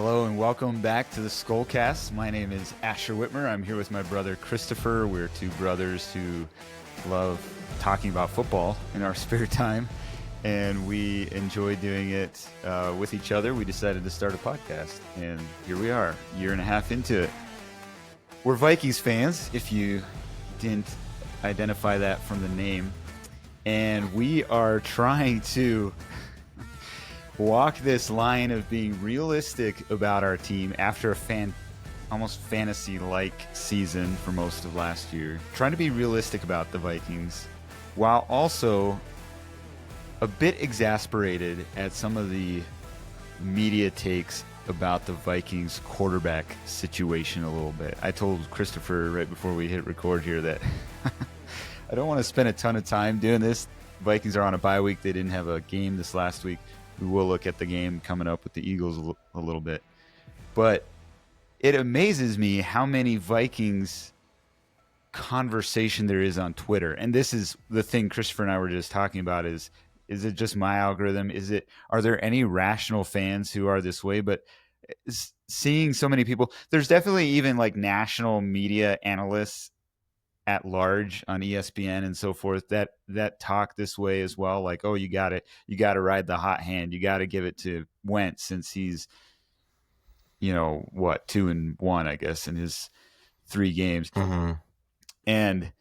Hello and welcome back to the Skullcast. My name is Asher Whitmer. I'm here with my brother Christopher. We're two brothers who love talking about football in our spare time, and we enjoy doing it with each other. We decided to start a podcast, and here we are, a year and a half into it. We're Vikings fans, if you didn't identify that from the name, and we are trying to walk this line of being realistic about our team after a almost fantasy-like season for most of last year. Trying to be realistic about the Vikings while also a bit exasperated at some of the media takes about the Vikings quarterback situation a little bit. I told Christopher right before we hit record here that I don't want to spend a ton of time doing this. Vikings are on a bye week. They didn't have a game this last week. We will look at the game coming up with the Eagles a little bit. But it amazes me how many Vikings conversation there is on Twitter. And this is the thing Christopher and I were just talking about is it just my algorithm? Are there any rational fans who are this way? But seeing so many people, there's definitely even like national media analysts at large on ESPN and so forth that talk this way as well. Like, oh, you got to ride the hot hand. You got to give it to Wentz since he's, 2-1, I guess, in his 3 games. Mm-hmm. And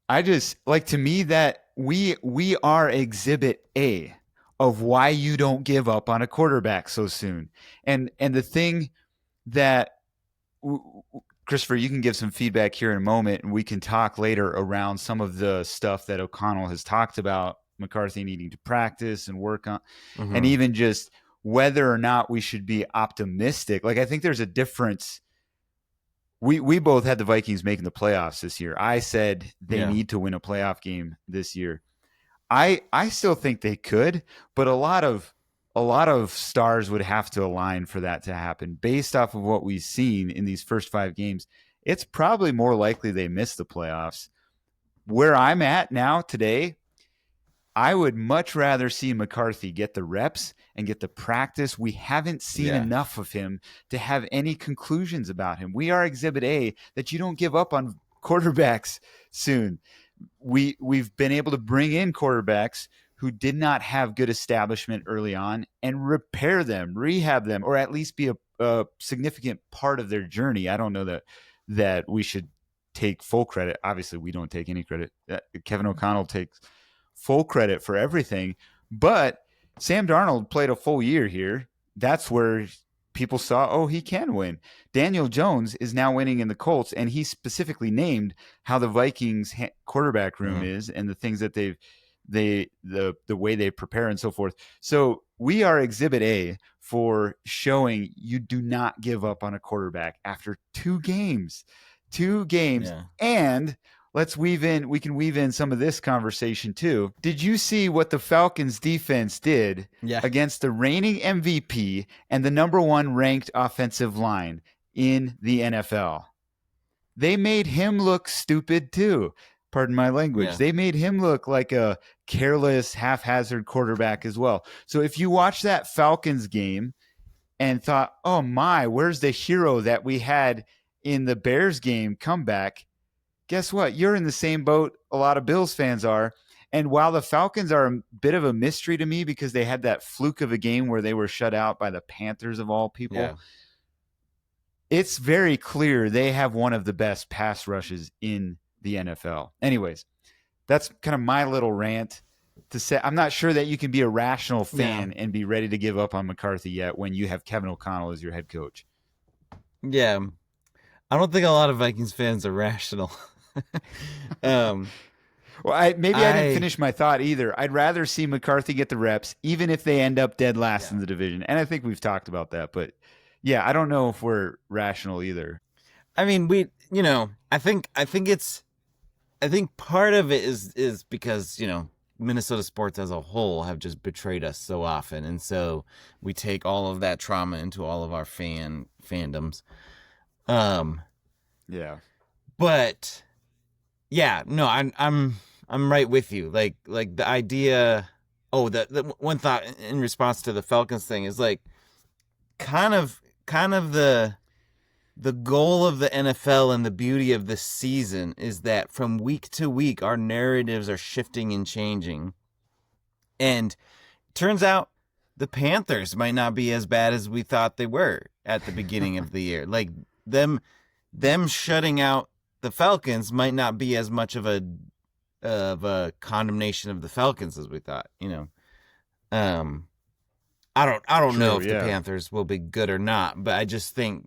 I just like, to me, that we are exhibit A of why you don't give up on a quarterback so soon. And the thing that Christopher, you can give some feedback here in a moment, and we can talk later around some of the stuff that O'Connell has talked about, McCarthy needing to practice and work on, and even just whether or not we should be optimistic. Like, I think there's a difference. We both had the Vikings making the playoffs this year. I said they need to win a playoff game this year. I still think they could, but a lot of stars would have to align for that to happen. Based off of what we've seen in these first 5 games, it's probably more likely they miss the playoffs. Where I'm at now today, I would much rather see McCarthy get the reps and get the practice. We haven't seen enough of him to have any conclusions about him. We are exhibit A that you don't give up on quarterbacks soon. We've been able to bring in quarterbacks who did not have good establishment early on and repair them, rehab them, or at least be a significant part of their journey. I don't know that we should take full credit. Obviously, we don't take any credit. Kevin O'Connell takes full credit for everything, but Sam Darnold played a full year here. That's where people saw, oh, he can win. Daniel Jones is now winning in the Colts, and he specifically named how the Vikings quarterback room is and the things that the way they prepare and so forth. So we are exhibit A for showing you do not give up on a quarterback after 2 games. And we can weave in some of this conversation too. Did you see what the Falcons defense did against the reigning MVP and the number 1 ranked offensive line in the NFL? They made him look stupid too. Pardon my language. Yeah. They made him look like a careless, haphazard quarterback as well. So if you watch that Falcons game and thought, oh my, where's the hero that we had in the Bears game comeback? Guess what? You're in the same boat a lot of Bills fans are. And while the Falcons are a bit of a mystery to me because they had that fluke of a game where they were shut out by the Panthers of all people, it's very clear they have one of the best pass rushes in the NFL. Anyways, that's kind of my little rant to say. I'm not sure that you can be a rational fan and be ready to give up on McCarthy yet when you have Kevin O'Connell as your head coach. Yeah. I don't think a lot of Vikings fans are rational. Well, I didn't finish my thought either. I'd rather see McCarthy get the reps, even if they end up dead last in the division. And I think we've talked about that, but I don't know if we're rational either. I mean, I think part of it is because, Minnesota sports as a whole have just betrayed us so often. And so we take all of that trauma into all of our fandoms. But I'm right with you. Like the idea. Oh, the one thought in response to the Falcons thing is like, kind of the goal of the NFL and the beauty of this season is that from week to week, our narratives are shifting and changing. And turns out the Panthers might not be as bad as we thought they were at the beginning of the year. Like them shutting out the Falcons might not be as much of a condemnation of the Falcons as we thought, you know. I don't know if the Panthers will be good or not, but I just think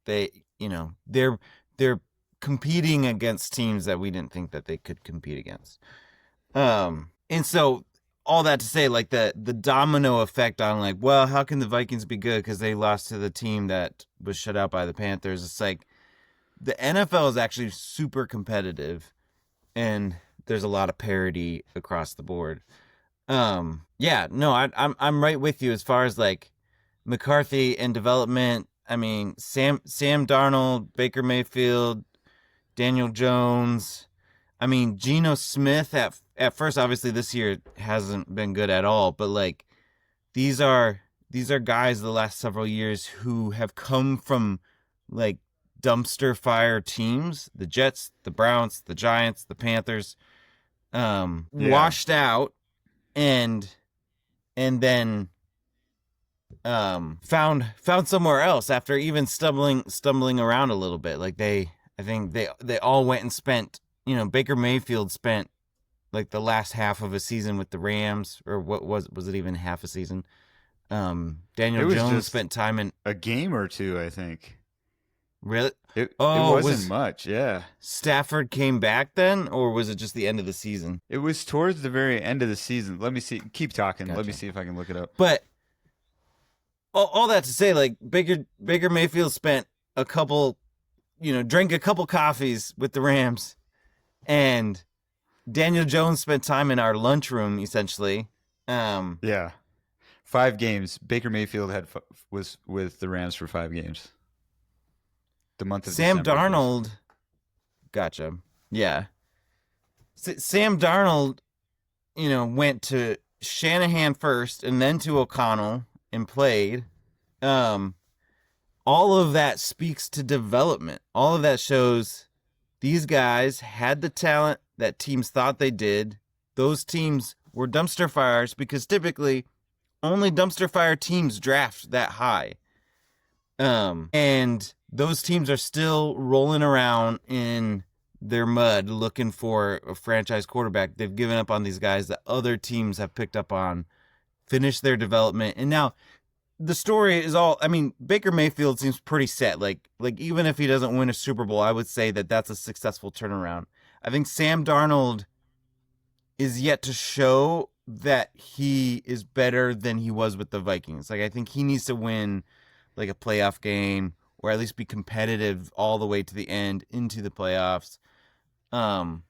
they, you know, they're competing against teams that we didn't think that they could compete against. And so all that to say, like the domino effect on like, well, how can the Vikings be good because they lost to the team that was shut out by the Panthers? It's like the NFL is actually super competitive, and there's a lot of parity across the board. Yeah, no, I'm right with you as far as like McCarthy and development. I mean, Sam Darnold, Baker Mayfield, Daniel Jones. I mean, Geno Smith at first, obviously this year hasn't been good at all, but like these are guys the last several years who have come from like dumpster fire teams, the Jets, the Browns, the Giants, the Panthers, washed out and then found somewhere else after even stumbling around a little bit. Like I think they all went and spent, you know, Baker Mayfield spent like the last half of a season with the Rams, or what was it even half a season? Daniel Jones spent time in a game or two, I think. Really? It wasn't much, yeah. Stafford came back then, or was it just the end of the season? It was towards the very end of the season. Let me see. Keep talking. Gotcha. Let me see if I can look it up. But all that to say, like Baker Mayfield spent a couple, you know, drank a couple coffees with the Rams, and Daniel Jones spent time in our lunchroom essentially. Yeah, 5 games. Baker Mayfield was with the Rams for 5 games. The month of Sam December. Darnold. Gotcha. Yeah. Sam Darnold, you know, went to Shanahan first and then to O'Connell and played. All of that speaks to development. All of that shows these guys had the talent that teams thought they did. Those teams were dumpster fires because typically only dumpster fire teams draft that high. And those teams are still rolling around in their mud looking for a franchise quarterback. They've given up on these guys that other teams have picked up on, finished their development. And now the story is all, I mean, Baker Mayfield seems pretty set. Like even if he doesn't win a Super Bowl, I would say that that's a successful turnaround. I think Sam Darnold is yet to show that he is better than he was with the Vikings. Like, I think he needs to win like a playoff game, or at least be competitive all the way to the end into the playoffs.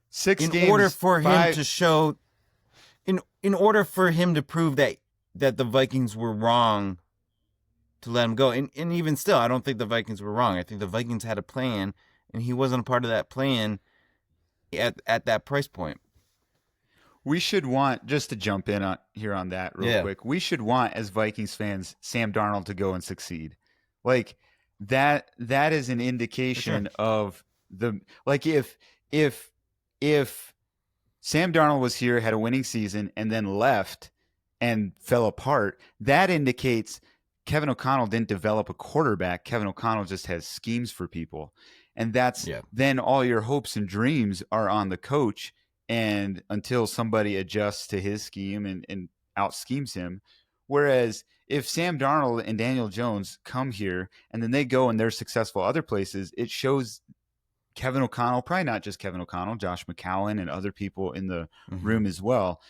6 games. In order for him to show, in order for him to prove that the Vikings were wrong to let him go. And even still, I don't think the Vikings were wrong. I think the Vikings had a plan, and he wasn't a part of that plan at that price point. We should want, just to jump in on that real quick, we should want, as Vikings fans, Sam Darnold to go and succeed. Like, that is an indication of the, like, if Sam Darnold was here, had a winning season, and then left and fell apart, that indicates Kevin O'Connell didn't develop a quarterback. Kevin O'Connell just has schemes for people. And that's then all your hopes and dreams are on the coach, and until somebody adjusts to his scheme and out schemes him. Whereas if Sam Darnold and Daniel Jones come here and then they go and they're successful other places, it shows Kevin O'Connell, probably not just Kevin O'Connell, Josh McCown and other people in the room as well,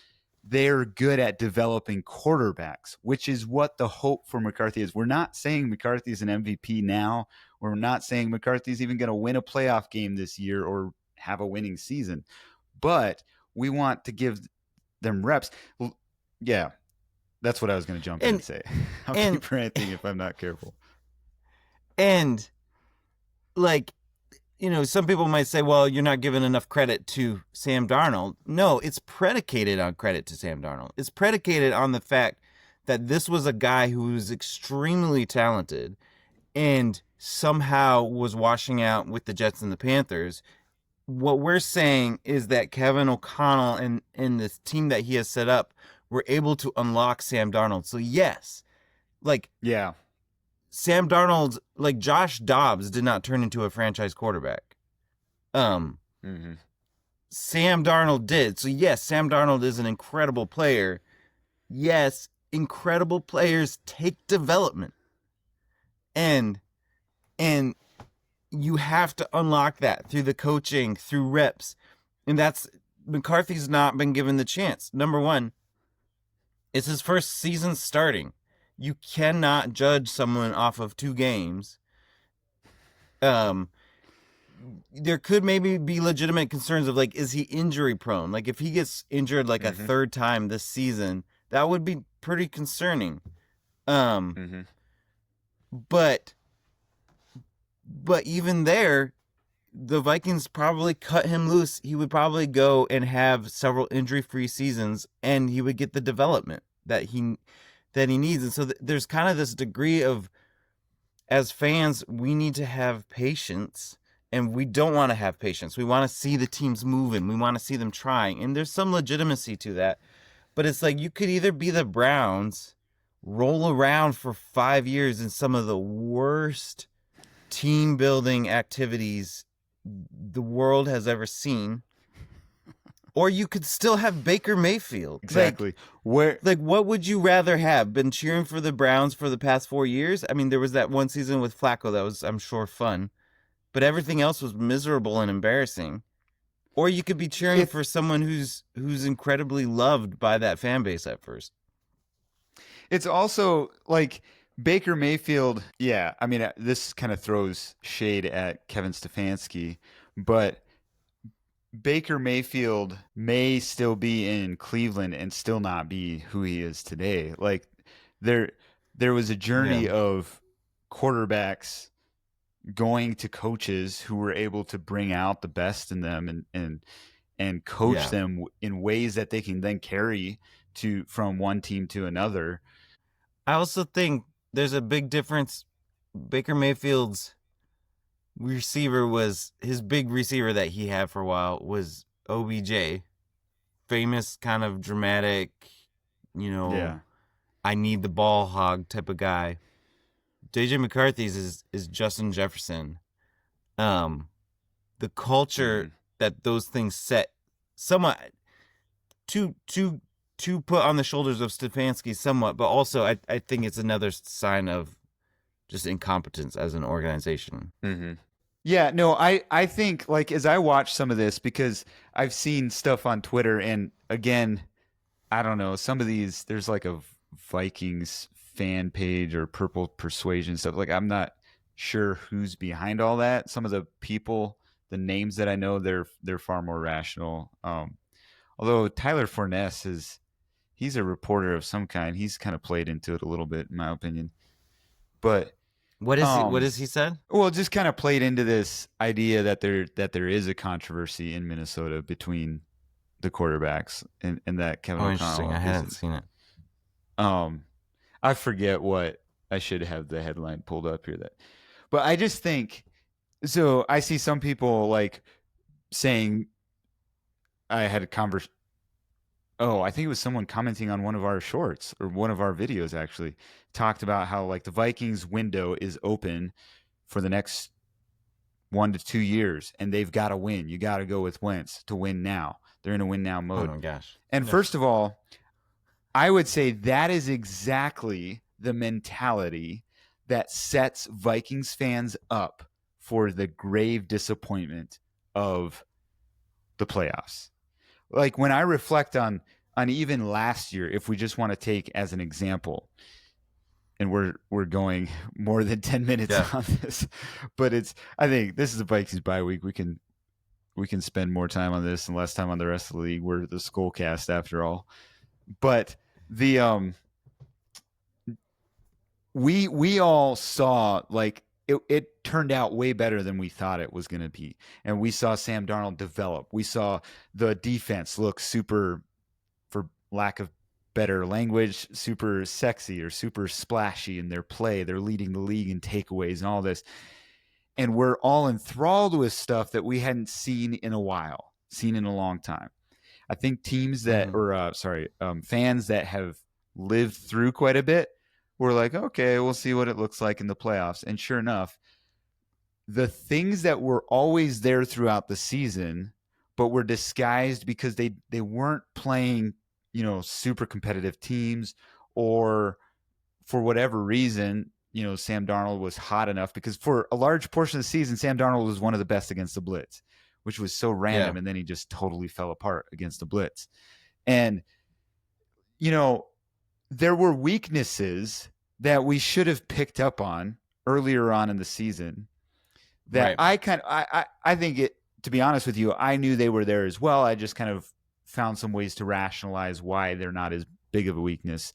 they're good at developing quarterbacks, which is what the hope for McCarthy is. We're not saying McCarthy is an MVP now. We're not saying McCarthy's even going to win a playoff game this year or have a winning season. But we want to give them reps. Yeah, that's what I was going to jump in and say. I'll keep ranting if I'm not careful. And, like, you know, some people might say, well, you're not giving enough credit to Sam Darnold. No, it's predicated on credit to Sam Darnold. It's predicated on the fact that this was a guy who was extremely talented and somehow was washing out with the Jets and the Panthers. What we're saying is that Kevin O'Connell and this team that he has set up were able to unlock Sam Darnold. So yes, like Yeah. Sam Darnold, like Josh Dobbs did not turn into a franchise quarterback. Mm-hmm. Sam Darnold did. So yes, Sam Darnold is an incredible player. Yes, incredible players take development. And you have to unlock that through the coaching, through reps. And that's McCarthy's not been given the chance. Number one, it's his first season starting. You cannot judge someone off of 2 games. There could maybe be legitimate concerns of like, is he injury prone? Like if he gets injured like a third time this season, that would be pretty concerning. But even there, the Vikings probably cut him loose. He would probably go and have several injury-free seasons, and he would get the development that he needs. And so there's kind of this degree of, as fans, we need to have patience, and we don't want to have patience. We want to see the teams moving. We want to see them trying, and there's some legitimacy to that. But it's like you could either be the Browns, roll around for 5 years in some of the worst team building activities the world has ever seen, or you could still have Baker Mayfield. Exactly. Like what would you rather have? Been cheering for the Browns for the past 4 years? I mean, there was that one season with Flacco that was, I'm sure, fun, but everything else was miserable and embarrassing. Or you could be cheering for someone who's incredibly loved by that fan base at first. It's also like Baker Mayfield. Yeah, I mean, this kind of throws shade at Kevin Stefanski, but Baker Mayfield may still be in Cleveland and still not be who he is today. Like there was a journey of quarterbacks going to coaches who were able to bring out the best in them and coach them in ways that they can then carry from one team to another. I also think there's a big difference. Baker Mayfield's his big receiver that he had for a while was OBJ. Famous, kind of dramatic, I need the ball hog type of guy. JJ McCarthy's is Justin Jefferson. The culture that those things set somewhat to put on the shoulders of Stefanski somewhat, but also I think it's another sign of just incompetence as an organization. Mm-hmm. Yeah, no, I think, like, as I watch some of this, because I've seen stuff on Twitter, and again, I don't know, some of these, there's like a Vikings fan page or Purple Persuasion stuff. Like, I'm not sure who's behind all that. Some of the people, the names that I know, they're far more rational. Although Tyler Forness he's a reporter of some kind. He's kind of played into it a little bit, in my opinion. But what has he said? Well, just kind of played into this idea that there is a controversy in Minnesota between the quarterbacks and that Kevin O'Connell. Interesting. I hadn't seen it. I forget what I should have the headline pulled up here. But I just think so. I see some people like saying I had a conversation. Oh, I think it was someone commenting on one of our shorts or one of our videos actually talked about how like the Vikings window is open for the next 1 to 2 years and they've got to win. You got to go with Wentz to win now. They're in a win now mode. Oh my gosh. And first of all, I would say that is exactly the mentality that sets Vikings fans up for the grave disappointment of the playoffs. Like when I reflect on even last year, if we just want to take as an example, and we're going more than 10 minutes on this, but I think this is the Vikings bye week. We can spend more time on this and less time on the rest of the league. We're the Skullcast after all. But the we all saw like it turned out way better than we thought it was going to be. And we saw Sam Darnold develop. We saw the defense look super, for lack of better language, super sexy or super splashy in their play. They're leading the league in takeaways and all this. And we're all enthralled with stuff that we hadn't seen in a while, seen in a long time. I think teams that, fans that have lived through quite a bit were like, okay, we'll see what it looks like in the playoffs. And sure enough, the things that were always there throughout the season, but were disguised because they weren't playing, super competitive teams, or for whatever reason, Sam Darnold was hot enough, because for a large portion of the season, Sam Darnold was one of the best against the blitz, which was so random. And then he just totally fell apart against the blitz. And, there were weaknesses that we should have picked up on earlier on in the season that I think it, to be honest with you, I knew they were there as well. I just kind of found some ways to rationalize why they're not as big of a weakness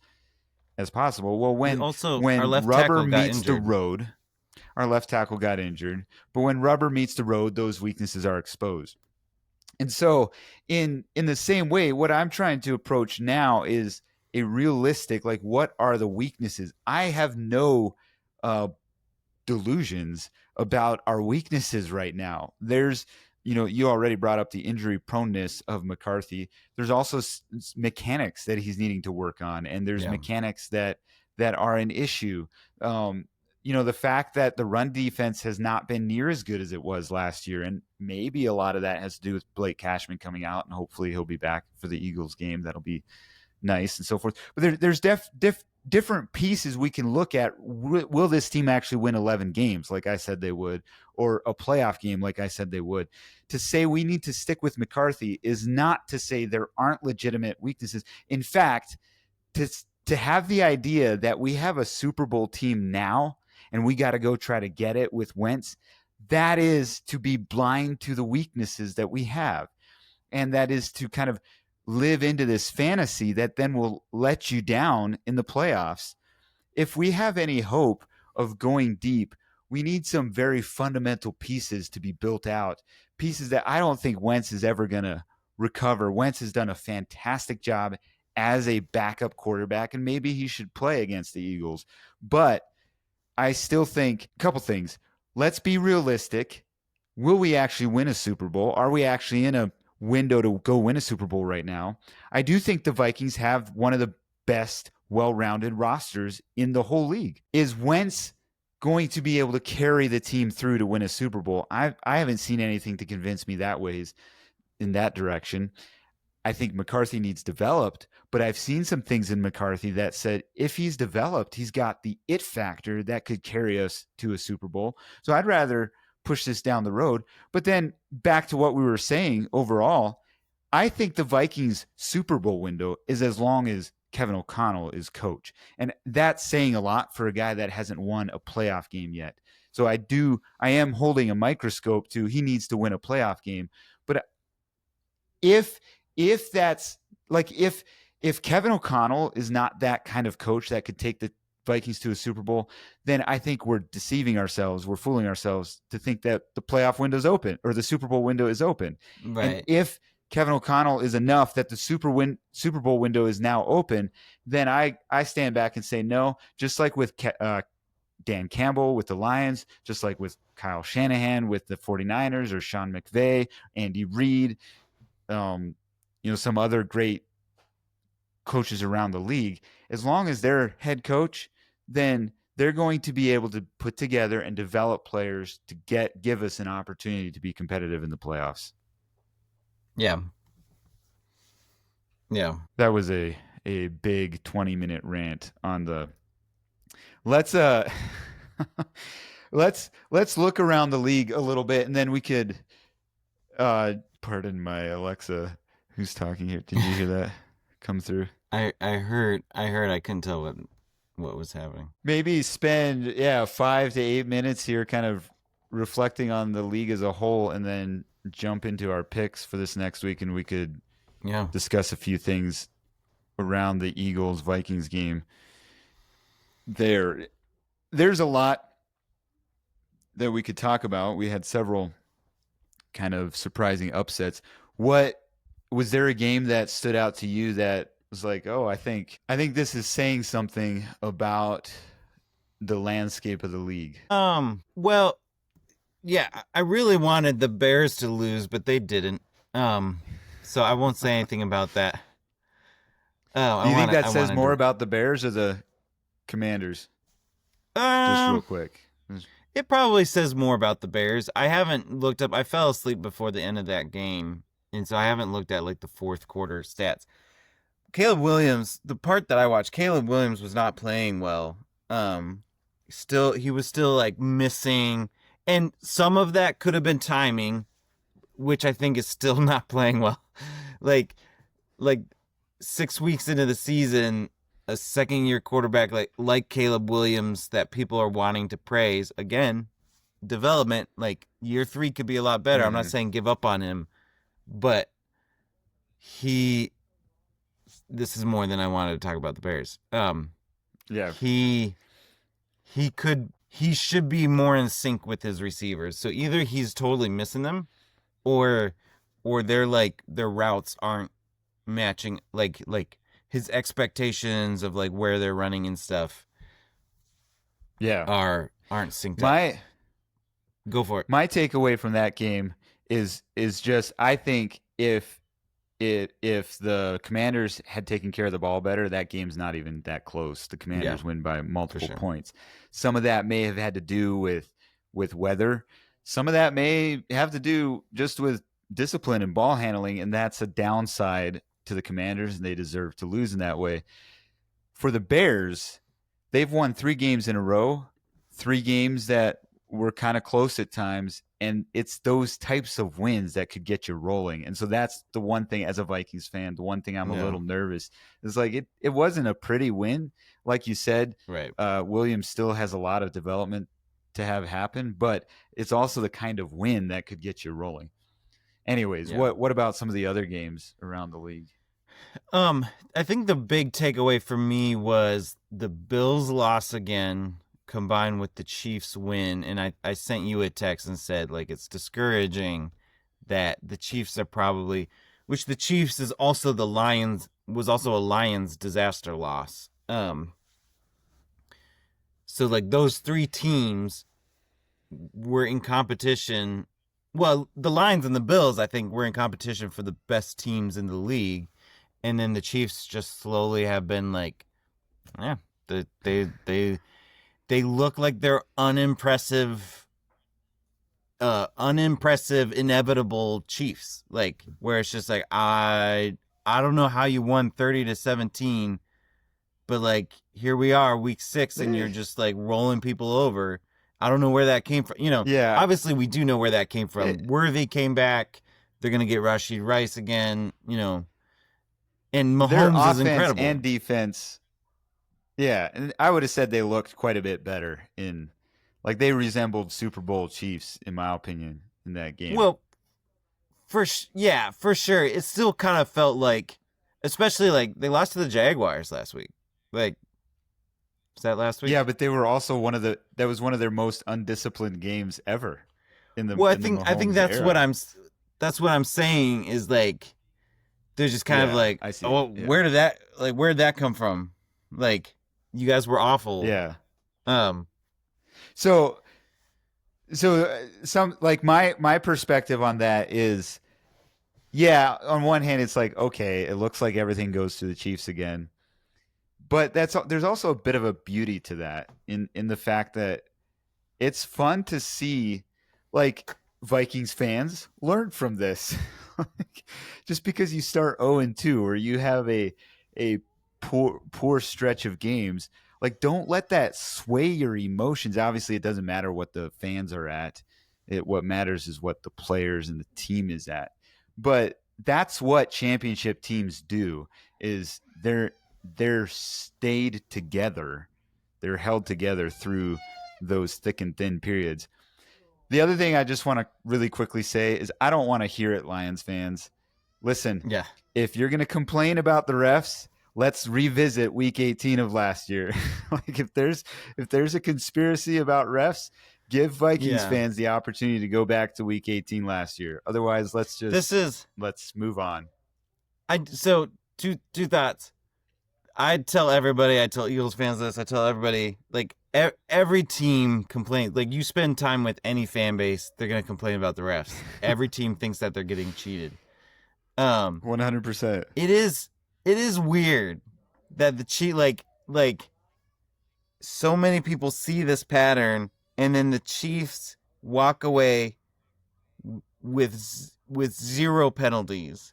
as possible. Well, when rubber meets the road, our left tackle got injured, but when rubber meets the road, those weaknesses are exposed. And so in the same way, what I'm trying to approach now is a realistic, like, what are the weaknesses? I have no delusions about our weaknesses right now. There's, you already brought up the injury proneness of McCarthy. There's also mechanics that he's needing to work on, and there's mechanics that are an issue. The fact that the run defense has not been near as good as it was last year, and maybe a lot of that has to do with Blake Cashman coming out, and hopefully he'll be back for the Eagles game. That'll be nice, and so forth. But there's different pieces we can look at. Will this team actually win 11 games like I said they would, or a playoff game like I said they would? To say we need to stick with McCarthy is not to say there aren't legitimate weaknesses. In fact, to have the idea that we have a Super Bowl team now and we got to go try to get it with Wentz, that is to be blind to the weaknesses that we have. And that is to kind of live into this fantasy that then will let you down in the playoffs. If we have any hope of going deep, we need some very fundamental pieces to be built out, pieces that I don't think Wentz is ever going to recover. Wentz has done a fantastic job as a backup quarterback, and maybe he should play against the Eagles. But I still think a couple things. Let's be realistic. Will we actually win a Super Bowl? Are we actually in a window to go win a Super Bowl right now? I do think the Vikings have one of the best well-rounded rosters in the whole league. Is Wentz going to be able to carry the team through to win a Super Bowl? I haven't seen anything to convince me that ways in that direction. I think McCarthy needs developed, but I've seen some things in McCarthy that said if he's developed, he's got the it factor that could carry us to a Super Bowl. So I'd rather push this down the road. But then back to what we were saying overall, I think the Vikings Super Bowl window is as long as Kevin O'Connell is coach. And that's saying a lot for a guy that hasn't won a playoff game yet. So I am holding a microscope to he needs to win a playoff game. But if that's like, if Kevin O'Connell is not that kind of coach that could take the Vikings to a Super Bowl, then I think we're deceiving ourselves. We're fooling ourselves to think that the playoff window is open or the Super Bowl window is open. Right. And if Kevin O'Connell is enough that the Super Bowl window is now open, then I stand back and say no, just like with Dan Campbell with the Lions, just like with Kyle Shanahan with the 49ers, or Sean McVay, Andy Reid, some other great coaches around the league. As long as they're head coach, then they're going to be able to put together and develop players to give us an opportunity to be competitive in the playoffs. Yeah. That was a big 20-minute rant on the. Let's look around the league a little bit, and then we could. Pardon my Alexa, who's talking here. Did you hear that come through? I heard. I couldn't tell what was happening. Maybe spend 5 to 8 minutes here, kind of reflecting on the league as a whole, and then jump into our picks for this next week, and we could discuss a few things around the Eagles-Vikings game. There's a lot that we could talk about. We had several kind of surprising upsets. Was there a game that stood out to you that was like, oh, I think this is saying something about the landscape of the league. Well, yeah, I really wanted the Bears to lose, but they didn't. So I won't say anything about that. Oh, Do you think that I says wanted more to. about the Bears or the Commanders? Just real Um, quick. it probably says more about the Bears. I haven't looked up. I fell asleep before the end of that game, and so I haven't looked at like the fourth quarter stats. Caleb Williams, the part that I watched, Caleb Williams was not playing well. He was still like missing, and some of that could have been timing, which I think is still not playing well. like, like 6 weeks into the season, a second-year quarterback like Caleb Williams that people are wanting to praise again, development. Like year 3 could be a lot better. I'm not saying give up on him, but this is more than I wanted to talk about the Bears. Yeah. He should be more in sync with his receivers. So either he's totally missing them, or they're like their routes aren't matching like his expectations of like where they're running and stuff. Yeah. Aren't synced up. Go for it. My takeaway from that game is just I think if the Commanders had taken care of the ball better, that game's not even that close. The Commanders win by multiple points. Some of that may have had to do with weather. Some of that may have to do just with discipline and ball handling, and that's a downside to the Commanders, and they deserve to lose in that way. For the Bears, they've won 3 games in a row, 3 games that were kind of close at times, and it's those types of wins that could get you rolling. And so that's the one thing, as a Vikings fan, the one thing I'm a little nervous is like it wasn't a pretty win. Like you said, right. Williams still has a lot of development to have happen, but it's also the kind of win that could get you rolling. Anyways, what about some of the other games around the league? I think the big takeaway for me was the Bills loss again, combined with the Chiefs win. And I sent you a text and said, like, it's discouraging that the Chiefs are probably, which the Chiefs is also was also a Lions disaster loss. So like those 3 teams were in competition. Well, the Lions and the Bills, I think, were in competition for the best teams in the league. And then the Chiefs just slowly have been like, they look like they're unimpressive, inevitable Chiefs. Like, where it's just like, I don't know how you won 30-17, but like, here we are, week 6, and you're just like rolling people over. I don't know where that came from. Obviously we do know where that came from. Worthy came back. They're going to get Rashid Rice again, and Mahomes is incredible. And defense. Yeah, and I would have said they looked quite a bit better they resembled Super Bowl Chiefs, in my opinion, in that game. Well, for sure. It still kind of felt like, especially like they lost to the Jaguars last week. Like, was that last week? Yeah, but they were also that was one of their most undisciplined games ever. I think that's era. what I'm saying is like they're just kind of like, where did that come from? Like, you guys were awful. Yeah. So some like my perspective on that is, on one hand it's like, okay, it looks like everything goes to the Chiefs again. But there's also a bit of a beauty to that in the fact that it's fun to see like Vikings fans learn from this. Just because you start 0-2 or you have a poor stretch of games, like, don't let that sway your emotions. Obviously, it doesn't matter what the fans are at. What matters is what the players and the team is at. But that's what championship teams do, is they're stayed together. They're held together through those thick and thin periods. The other thing I just want to really quickly say is I don't want to hear it, Lions fans. Listen, if you're going to complain about the refs, let's revisit week 18 of last year. Like, if there's a conspiracy about refs, give Vikings fans the opportunity to go back to week 18 last year. Otherwise, let's move on. So two thoughts. I tell everybody, I tell Eagles fans this, I tell everybody, like every team complains. Like you spend time with any fan base, they're gonna complain about the refs. Every team thinks that they're getting cheated. 100%. It is weird that the cheat like so many people see this pattern, and then the Chiefs walk away with zero penalties.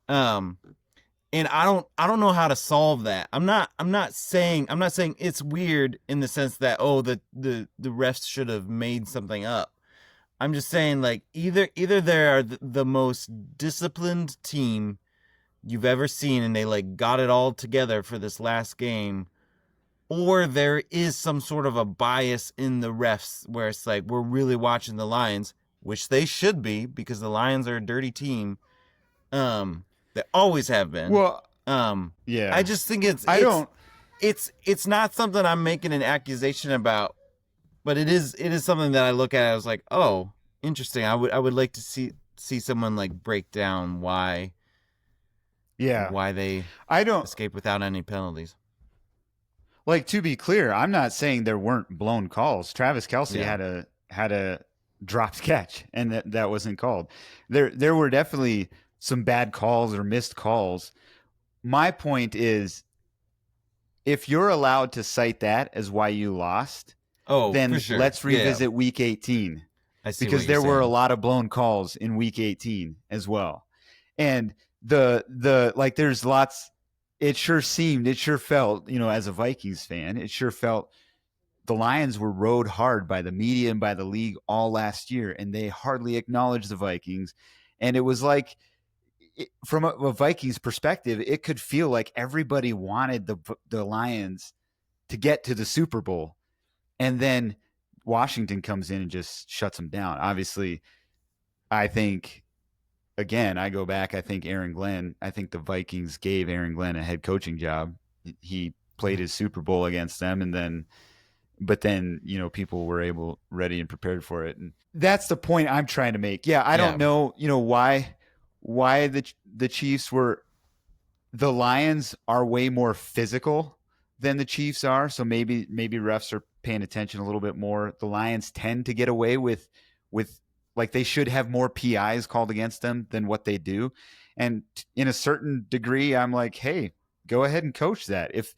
And I don't know how to solve that. I'm not saying it's weird in the sense that the refs should have made something up. I'm just saying like either they are the most disciplined team you've ever seen and they like got it all together for this last game, or there is some sort of a bias in the refs where it's like we're really watching the Lions, which they should be because the Lions are a dirty team. They always have been. Well, I just think it's not something I'm making an accusation about, but it is something that I look at. I was like, oh, interesting. I would like to see someone like break down why they escape without any penalties. Like, to be clear, I'm not saying there weren't blown calls. Travis Kelce had a dropped catch, and that wasn't called. There were definitely some bad calls or missed calls. My point is, if you're allowed to cite that as why you lost, then sure. let's revisit Week 18. I see, because there were a lot of blown calls in Week 18 as well, and the like there's lots. It sure felt, as a Vikings fan, it sure felt the Lions were rode hard by the media and by the league all last year, and they hardly acknowledged the Vikings. And it was like, from a Vikings perspective, it could feel like everybody wanted the Lions to get to the Super Bowl. And then Washington comes in and just shuts them down. Obviously, I think, again, I go back, I think the Vikings gave Aaron Glenn a head coaching job. He played his Super Bowl against them, but then, people were ready and prepared for it. And that's the point I'm trying to make. Yeah, I don't know, why the Chiefs the Lions are way more physical than the Chiefs are. So maybe refs are paying attention a little bit more. The Lions tend to get away with like they should have more PIs called against them than what they do. And in a certain degree, I'm like, hey, go ahead and coach that. If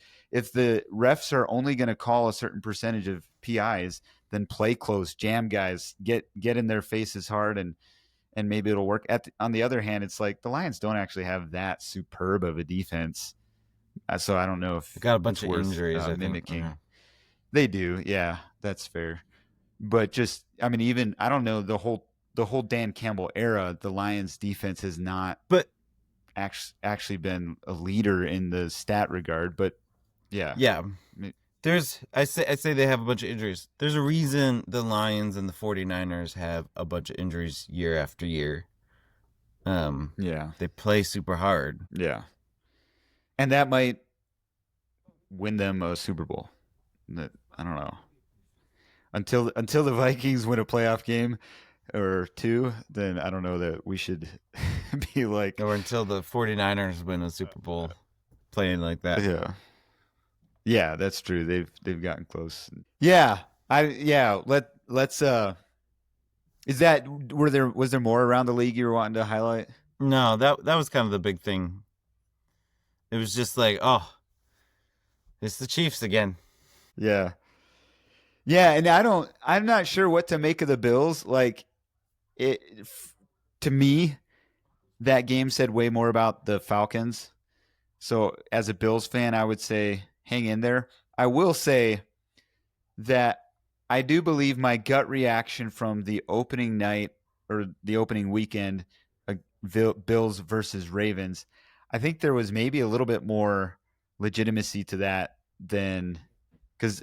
the refs are only going to call a certain percentage of PIs, then play close, jam guys, get in their faces hard, and maybe it'll work. On the other hand, it's like the Lions don't actually have that superb of a defense. So I don't know if they got a bunch of injuries. Mimicking. They do. Yeah, that's fair. But just, even, I don't know, the whole Dan Campbell era, the Lions defense has not actually been a leader in the stat regard. But yeah. I say they have a bunch of injuries. There's a reason the Lions and the 49ers have a bunch of injuries year after year. They play super hard. Yeah. And that might win them a Super Bowl. I don't know. Until the Vikings win a playoff game or two, then I don't know that we should be like... Or until the 49ers win a Super Bowl playing like that. Yeah. Yeah, that's true. They've gotten close. Yeah. Let's was there more around the league you were wanting to highlight? No, that was kind of the big thing. It was just like, oh, it's the Chiefs again. Yeah. Yeah, and I'm not sure what to make of the Bills. Like, to me, that game said way more about the Falcons. So as a Bills fan, I would say hang in there. I will say that I do believe my gut reaction from the opening night or the opening weekend, Bills versus Ravens, I think there was maybe a little bit more legitimacy to that than, because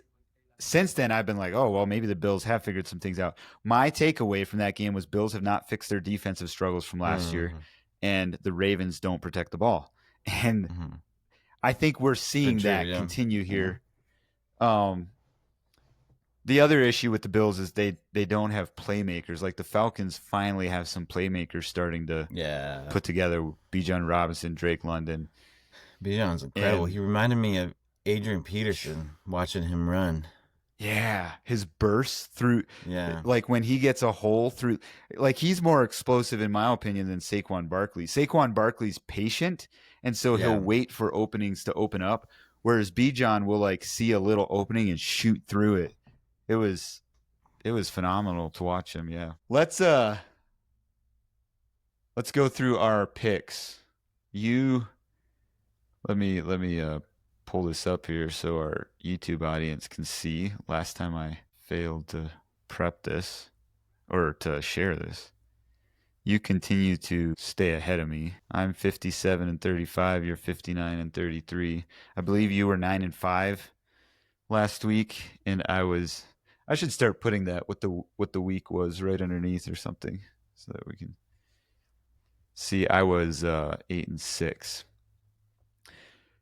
since then I've been like, oh, well, maybe the Bills have figured some things out. My takeaway from that game was Bills have not fixed their defensive struggles from last year, and the Ravens don't protect the ball. And I think we're seeing that continue here. The other issue with the Bills is they don't have playmakers. Like the Falcons finally have some playmakers starting to put together. Bijan Robinson, Drake London. Bijan's incredible. And He reminded me of Adrian Peterson watching him run. yeah, his bursts through, Yeah. like when he gets a hole through, like he's more explosive in my opinion than Saquon Barkley. Saquon Barkley's patient, and so he'll Yeah. wait for openings to open up, whereas Bijan will like see a little opening and shoot through it. It was phenomenal to watch him. Yeah. Let's go through our picks. You let me pull this up here so our YouTube audience can see. Last time I failed to prep this or to share this. You continue to stay ahead of me. I'm 57 and 35, you're 59 and 33. I believe you were 9 and 5 last week, and I should start putting that what the week was right underneath or something so that we can see. I was 8 and 6.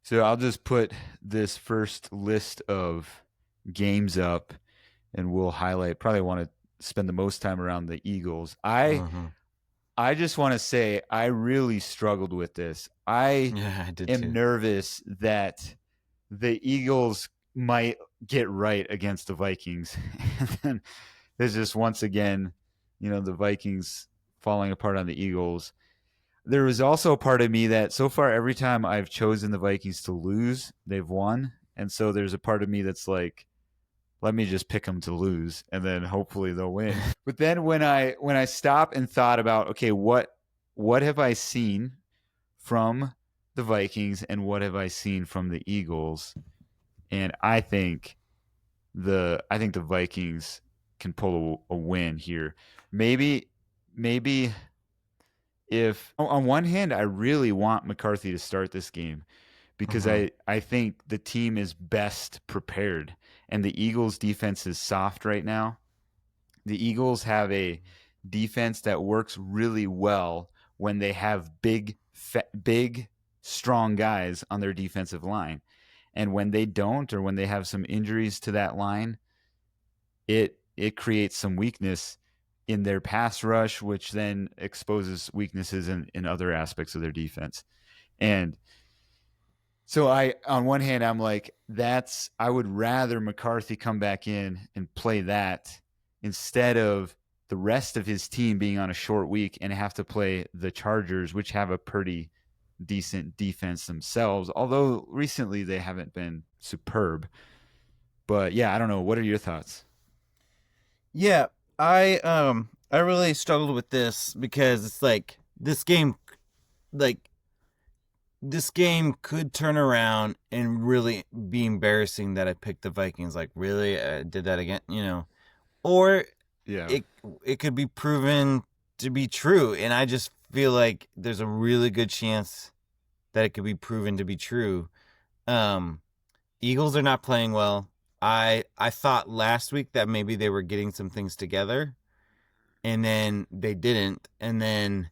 So I'll just put this first list of games up, and we'll highlight. Probably want to spend the most time around the Eagles. I just want to say I really struggled with this. I did am too. nervous that the Eagles might get right against the Vikings. And then there's just once again, the Vikings falling apart on the Eagles. There was also a part of me that so far every time I've chosen the Vikings to lose, they've won. And so there's a part of me that's like, let me just pick them to lose, and then hopefully they'll win. But then when I stop and thought about, okay, what have I seen from the Vikings and what have I seen from the Eagles? And I think the Vikings can pull a win here. Maybe if on one hand I really want McCarthy to start this game because I think the team is best prepared. And the Eagles' defense is soft right now. The Eagles have a defense that works really well when they have big, strong guys on their defensive line. And when they don't, or when they have some injuries to that line, it creates some weakness in their pass rush, which then exposes weaknesses in other aspects of their defense. And so on one hand, I'm like, I would rather McCarthy come back in and play that instead of the rest of his team being on a short week and have to play the Chargers, which have a pretty decent defense themselves, although recently they haven't been superb. But yeah, I don't know. What are your thoughts? Yeah, I really struggled with this because it's like this game could turn around and really be embarrassing that I picked the Vikings. Like, really, I did that again, Or it could be proven to be true, and I just feel like there's a really good chance that it could be proven to be true. Eagles are not playing well. I thought last week that maybe they were getting some things together, and then they didn't, and then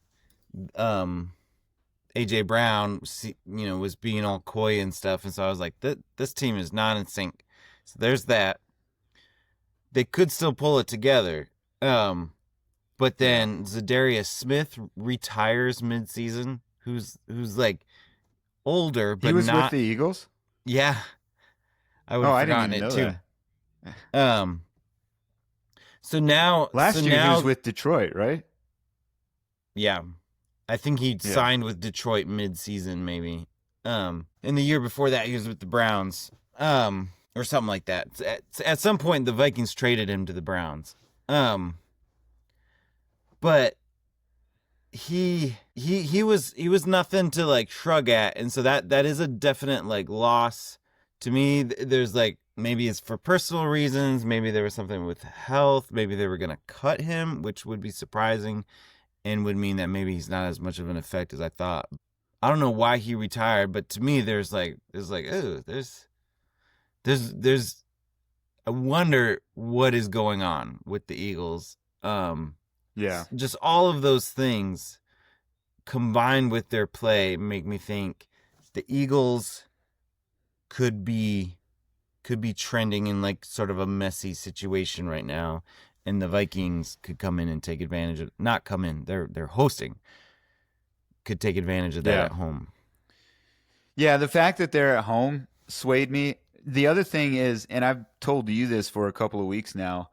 AJ Brown, was being all coy and stuff, and so I was like, this team is not in sync. So there's that. They could still pull it together, but then Zadarius Smith retires mid-season. Who's like older, but he was not with the Eagles. Yeah, I would have forgotten didn't it even know too. that. So now last year he was with Detroit, right? Yeah. I think he signed with Detroit mid-season, maybe. And the year before that, he was with the Browns, or something like that. At some point, the Vikings traded him to the Browns. But he was nothing to like shrug at, and so that is a definite like loss to me. There's like, maybe it's for personal reasons, maybe there was something with health, maybe they were gonna cut him, which would be surprising. And would mean that maybe he's not as much of an effect as I thought. I don't know why he retired, but to me, there's I wonder what is going on with the Eagles. Just all of those things combined with their play make me think the Eagles could be trending in like sort of a messy situation right now. And the Vikings could come in and take advantage of, not come in, they're hosting, could take advantage of that at home. Yeah, the fact that they're at home swayed me. The other thing is, and I've told you this for a couple of weeks now,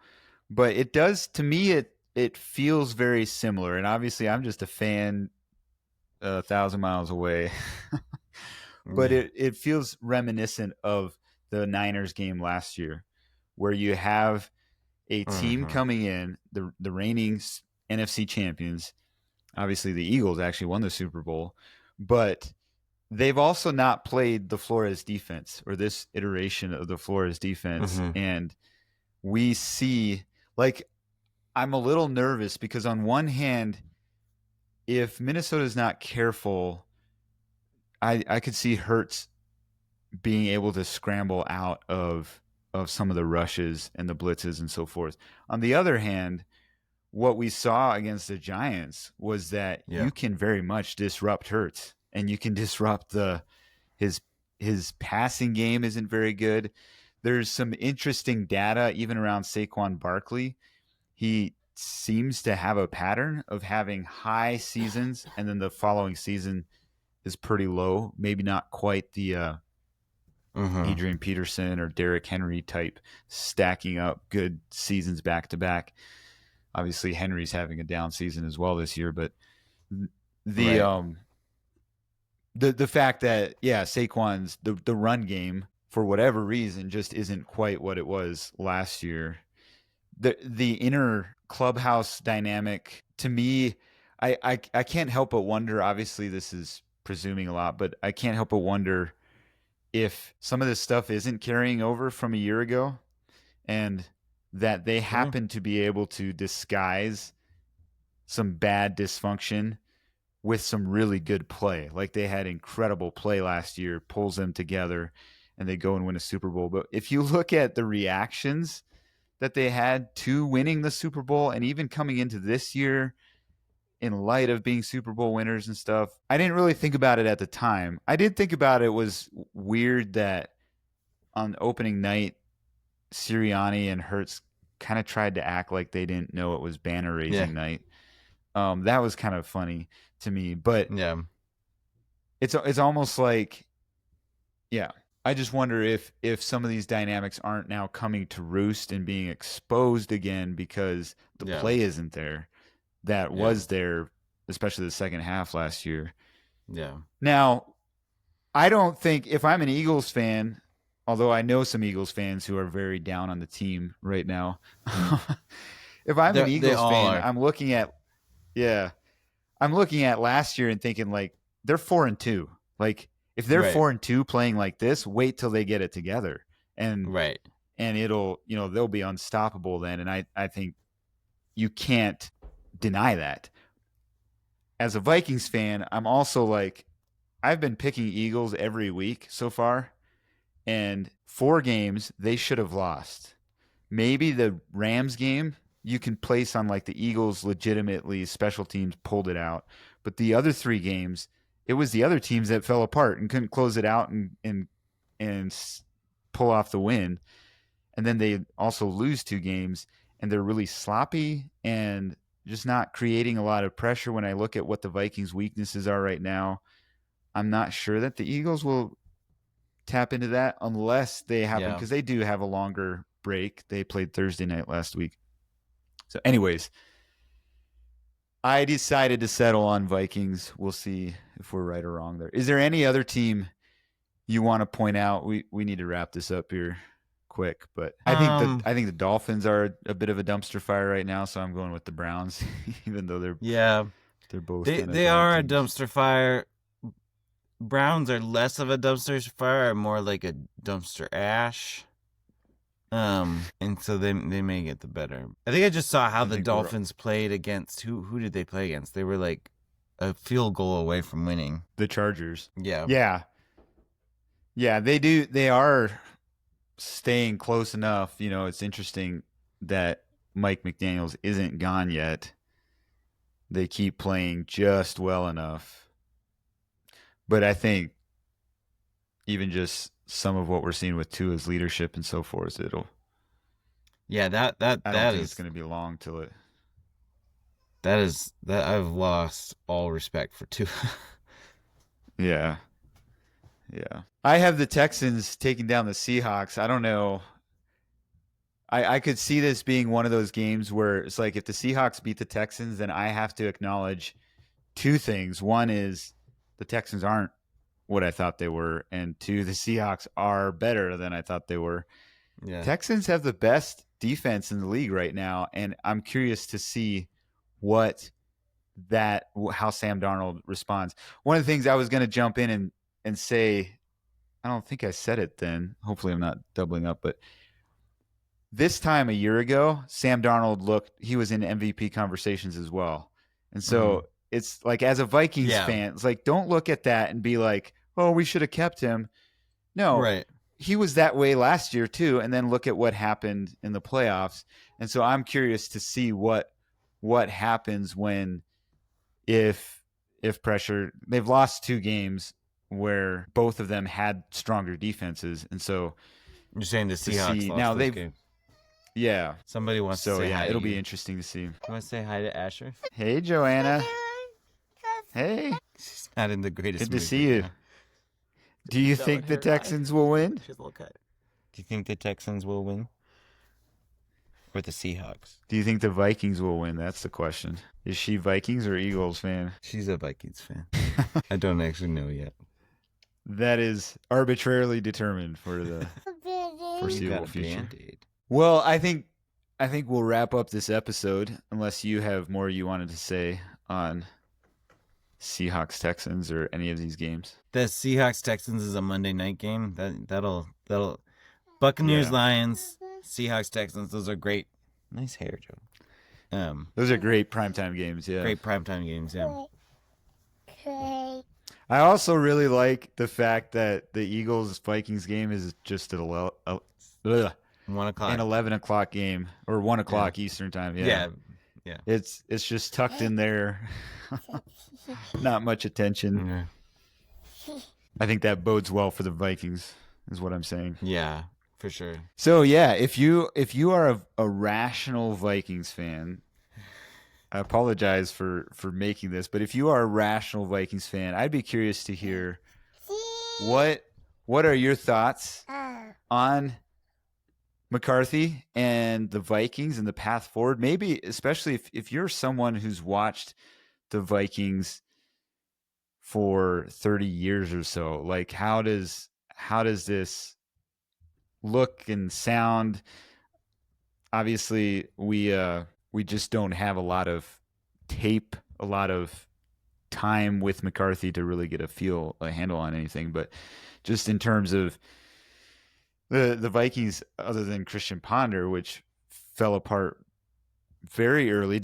but it does to me it feels very similar. And obviously, I'm just a fan 1,000 miles away, but Yeah. it feels reminiscent of the Niners game last year, where you have a team Hmm. coming in, the reigning NFC champions. Obviously, the Eagles actually won the Super Bowl, but they've also not played the Flores defense or this iteration of the Flores defense. Hmm. And we see, like, I'm a little nervous because, on one hand, if Minnesota's not careful, I could see Hurts being able to scramble out of some of the rushes and the blitzes and so forth. On the other hand, what we saw against the Giants was that Yeah. you can very much disrupt Hurts, and you can disrupt his his passing game isn't very good. There's some interesting data even around Saquon Barkley. He seems to have a pattern of having high seasons and then the following season is pretty low. Maybe not quite the Hmm. Adrian Peterson or Derrick Henry type stacking up good seasons back to back. Obviously, Henry's having a down season as well this year, but the Right. um the fact that Saquon's the run game for whatever reason just isn't quite what it was last year. The inner clubhouse dynamic to me, I can't help but wonder. Obviously, this is presuming a lot, but I can't help but wonder if some of this stuff isn't carrying over from a year ago, and that they Sure. happen to be able to disguise some bad dysfunction with some really good play. Like they had incredible play last year, pulls them together, and they go and win a Super Bowl. But if you look at the reactions that they had to winning the Super Bowl and even coming into this year in light of being Super Bowl winners and stuff, I didn't really think about it at the time. I did think about it was weird that on opening night, Sirianni and Hertz kind of tried to act like they didn't know it was banner Yeah. raising night. That was kind of funny to me, but Yeah. it's almost like, yeah. I just wonder if some of these dynamics aren't now coming to roost and being exposed again because the Yeah. play isn't there that Yeah. was there, especially the second half last year. Yeah. Now, I don't think if I'm an Eagles fan, although I know some Eagles fans who are very down on the team right now. If I'm an They Eagles all fan, are. yeah, I'm looking at last year and thinking like they're 4-2. Like if they're Right. 4-2 playing like this, wait till they get it together, and Right. it'll they'll be unstoppable then. And I think you can't deny that. As a Vikings fan, I'm also like I've been picking Eagles every week so far, and 4 games they should have lost. Maybe the Rams game you can place on like the Eagles legitimately special teams pulled it out, but the other 3 games it was the other teams that fell apart and couldn't close it out and pull off the win. And then they also lose 2 games and they're really sloppy and just not creating a lot of pressure. When I look at what the Vikings weaknesses are right now, I'm not sure that the Eagles will tap into that unless they happen, Yeah. because they do have a longer break. They played Thursday night last week. So, anyways, I decided to settle on Vikings. We'll see if we're right or wrong there. Is there any other team you want to point out? We need to wrap this up here quick, but Um. I think the Dolphins are a bit of a dumpster fire right now, so I'm going with the Browns, even though Yeah. they're both They kind of they bad are a teams. dumpster fire. Browns are less of a dumpster fire, more like a dumpster ash. And so they may get the better. I think I just saw how I the think we're Dolphins played against who did they play against? They were like a field goal away from winning. the Chargers. Yeah. Yeah, yeah, they do. They are staying close enough. It's interesting that Mike McDaniels isn't gone yet. They keep playing just well enough. But I think even just some of what we're seeing with Tua's leadership and so forth, Yeah, that that I don't that think it's is going to be long till it. that is that I've lost all respect for two. Yeah. Yeah. I have the Texans taking down the Seahawks. I don't know. I could see this being one of those games where it's like if the Seahawks beat the Texans, then I have to acknowledge two things. One is the Texans aren't what I thought they were, and two, the Seahawks are better than I thought they were. Yeah. Texans have the best defense in the league right now, and I'm curious to see how Sam Darnold responds. One of the things I was going to jump in and say, I don't think I said it then. Hopefully I'm not doubling up, but this time a year ago, Sam Darnold he was in MVP conversations as well. And so it's like, as a Vikings fan, it's like, don't look at that and be like, oh, we should have kept him. No, right. He was that way last year too. And then look at what happened in the playoffs. And so I'm curious to see what happens if pressure, they've lost 2 games where both of them had stronger defenses. And so you're saying the Seahawks lost those games. Yeah. Somebody wants to say hi. It'll be interesting to see. You want to say hi to Asher? Hey, Joanna. Hey. She's not in the greatest mood. Good to see you. Do you think the Texans will win? She's a little cut. Do you think the Texans will win? Or the Seahawks? Do you think the Vikings will win? That's the question. Is she Vikings or Eagles fan? She's a Vikings fan. I don't actually know yet. That is arbitrarily determined for the foreseeable future. Band-Aid. Well, I think we'll wrap up this episode unless you have more you wanted to say on Seahawks Texans or any of these games. The Seahawks Texans is a Monday night game. That'll Buccaneers Lions, Seahawks Texans. Those are great. Nice hair, Joe. Those are great primetime games. Yeah, great primetime games. Yeah. I also really like the fact that the Eagles Vikings game is just at 1 o'clock. An 11 o'clock game or 1 o'clock Eastern time. Yeah. It's just tucked in there. Not much attention. Yeah. I think that bodes well for the Vikings, is what I'm saying. Yeah, for sure. So yeah, if you are a rational Vikings fan, I apologize for making this, but if you are a rational Vikings fan, I'd be curious to hear what are your thoughts on McCarthy and the Vikings and the path forward. Maybe especially if you're someone who's watched the Vikings for 30 years or so, like how does this look and sound? Obviously, we just don't have a lot of tape, a lot of time with McCarthy to really get a handle on anything. But just in terms of the Vikings, other than Christian Ponder, which fell apart very early,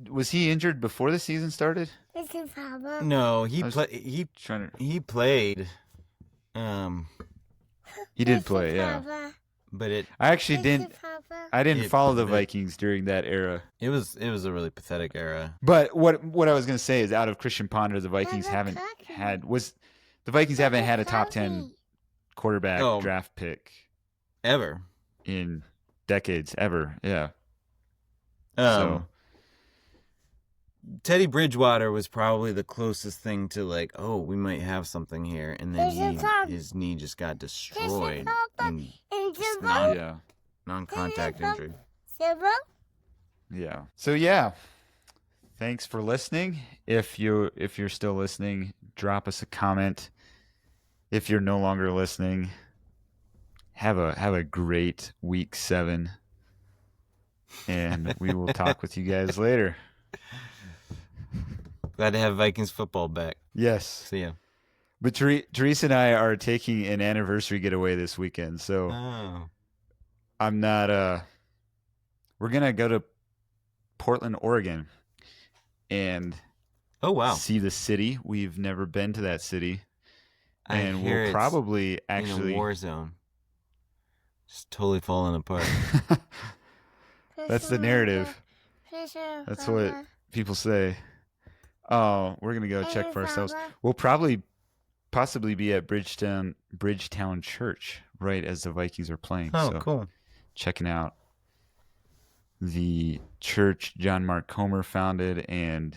was he injured before the season started? No, he played. He did play, yeah. But I didn't follow the Vikings during that era. It was a really pathetic era. But what I was going to say is, out of Christian Ponder, the Vikings haven't had a top 10 quarterback draft pick ever in decades, ever. Yeah. So Teddy Bridgewater was probably the closest thing to like, oh, we might have something here, and then his knee just got destroyed in non-contact injury. Yeah. So yeah, thanks for listening. If you're still listening, drop us a comment. If you're no longer listening, have a great week 7, and we will talk with you guys later. Glad to have Vikings football back. Yes. See ya. But Teresa and I are taking an anniversary getaway this weekend, so I'm not. We're gonna go to Portland, Oregon, and see the city. We've never been to that city, and we'll probably actually in a war zone. Just totally falling apart. That's the narrative. That's what people say. Oh, we're gonna go check for ourselves. We'll possibly be at Bridgetown Church right as the Vikings are playing. Oh, so cool. Checking out the church John Mark Comer founded, and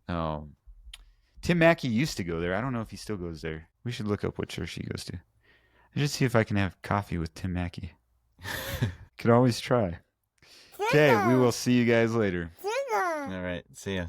Tim Mackey used to go there. I don't know if he still goes there. We should look up what church she goes to. I should see if I can have coffee with Tim Mackey. Could always try. Okay, we will see you guys later. All right. See ya.